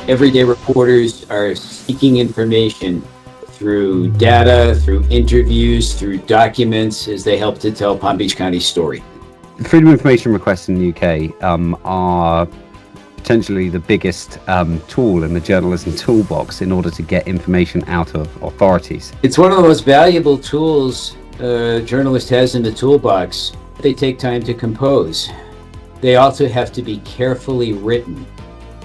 Everyday reporters are seeking information through data, through interviews, through documents as they help to tell Palm Beach County's story. Freedom of information requests in the UK are potentially the biggest tool in the journalism toolbox in order to get information out of authorities. It's one of the most valuable tools a journalist has in the toolbox. They take time to compose. They also have to be carefully written.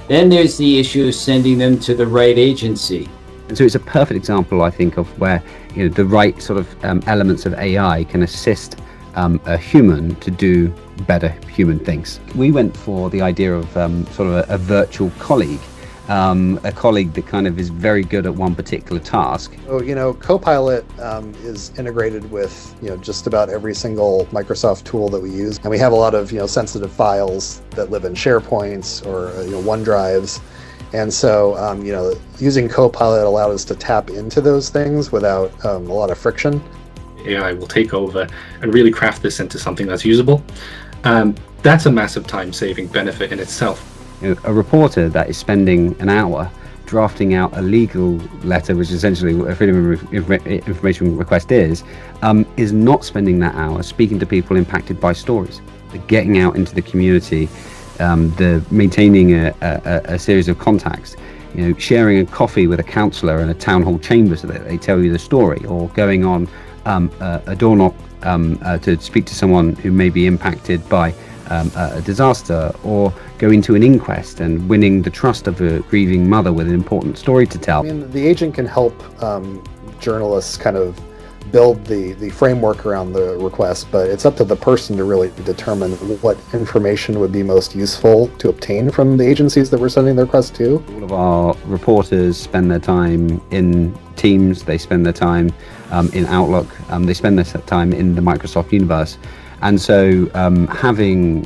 Then there's the issue of sending them to the right agency. And so it's a perfect example, I think, of where the right sort of elements of AI can assist a human to do better human things. We went for the idea of sort of a virtual colleague, a colleague that kind of is very good at one particular task. So, Copilot is integrated with just about every single Microsoft tool that we use, and we have a lot of sensitive files that live in SharePoints or OneDrives. And so, using Copilot allowed us to tap into those things without a lot of friction. AI will take over and really craft this into something that's usable. That's a massive time-saving benefit in itself. A reporter that is spending an hour drafting out a legal letter, which is essentially what a freedom of information request is not spending that hour speaking to people impacted by stories, getting out into the community, the maintaining a series of contacts, sharing a coffee with a counsellor in a town hall chamber so that they tell you the story, or going on a door knock to speak to someone who may be impacted by a disaster, or going to an inquest and winning the trust of a grieving mother with an important story to tell. The agent can help journalists kind of build the framework around the request, but it's up to the person to really determine what information would be most useful to obtain from the agencies that we're sending the request to. All of our reporters spend their time in Teams, they spend their time in Outlook, they spend their time in the Microsoft universe. And so having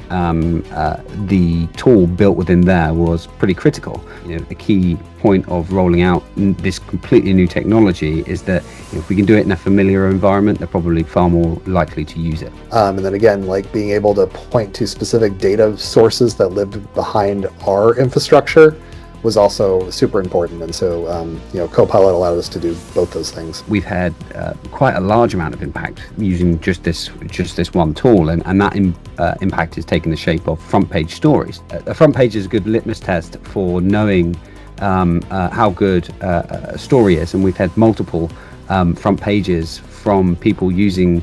the tool built within there was pretty critical. The key point of rolling out this completely new technology is that if we can do it in a familiar environment, they're probably far more likely to use it. And then again, like being able to point to specific data sources that lived behind our infrastructure was also super important. And so, Copilot allowed us to do both those things. We've had quite a large amount of impact using just this one tool, and that impact is taking the shape of front page stories. A front page is a good litmus test for knowing how good a story is, and we've had multiple front pages from people using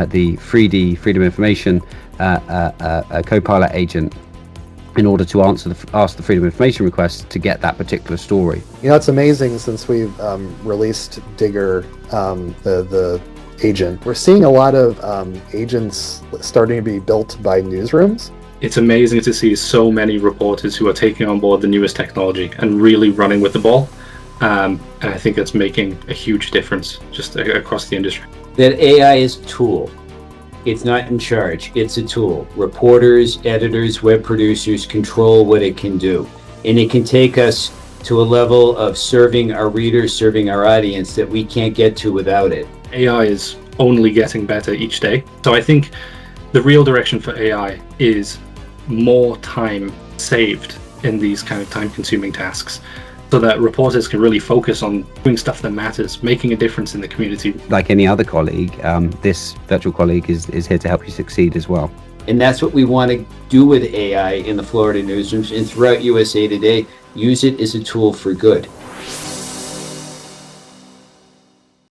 the 3D Freedom of Information Copilot agent in order to ask the Freedom of Information request to get that particular story. It's amazing, since we've released Digger, the agent, we're seeing a lot of agents starting to be built by newsrooms. It's amazing to see so many reporters who are taking on board the newest technology and really running with the ball. And I think it's making a huge difference just across the industry. That AI is a tool. It's not in charge, it's a tool. Reporters, editors, web producers control what it can do. And it can take us to a level of serving our readers, serving our audience that we can't get to without it. AI is only getting better each day. So I think the real direction for AI is more time saved in these kind of time-consuming tasks, so that reporters can really focus on doing stuff that matters, making a difference in the community. Like any other colleague, this virtual colleague is here to help you succeed as well. And that's what we want to do with AI in the Florida newsrooms and throughout USA Today. Use it as a tool for good.